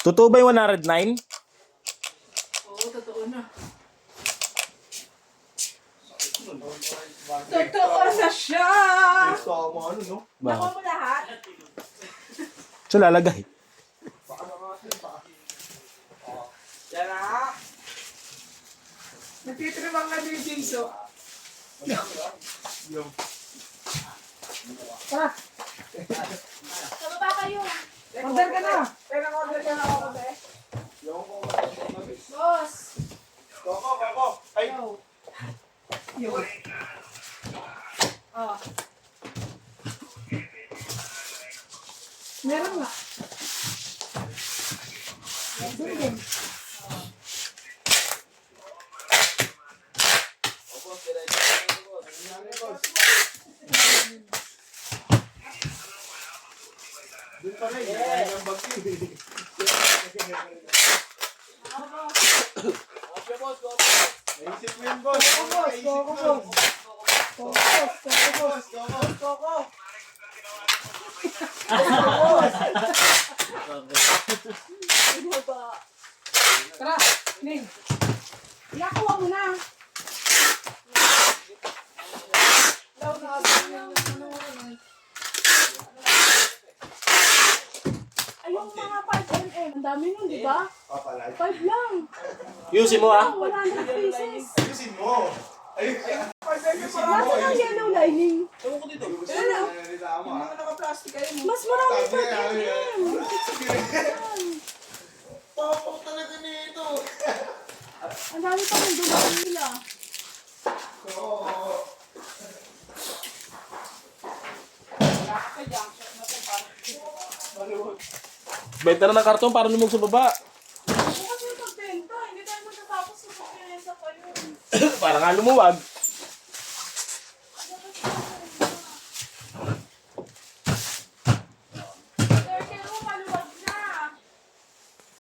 Totoo ba yung 109? Oo, totoo na. Totoo na siya! Gusto mo ano, no? Nakuha Bakit? mo lahat? So lalagay. Baka naman pa. Yan na! Nagtitribang na din yung Jinso. Yung. Tara! Sama ba kayo? Order ka na! Teka, order ka na ako, be. Yung ko. Boss! Koko. Ay. Yo. Oh. Meron nga. Meron. Doon pa rin. Yung bag ko. Naisip mo yun, boss. Naisip mo yun. Koko. Tara! Ning! Nakuha mo na! Ay, yung mga 5 Ang dami nun, di ba? Papalay. 5 lang. Yusin mo ah. 100 pieces. Ayusin mo. Ayusin mo. Nasaan ang yellow lining? Ayun Ano? mo, Mga naka-plastic kayo mo. Mas marami pa Sabi niya, din. Papak talaga nito. Ang dami pa ng dumaan nila. Oo. Benta na ng karton para lumog sa baba. Bukas yung pagbenta. Hindi tayo matatapos sa pagkaya sa kayo. Para nga lumuwag.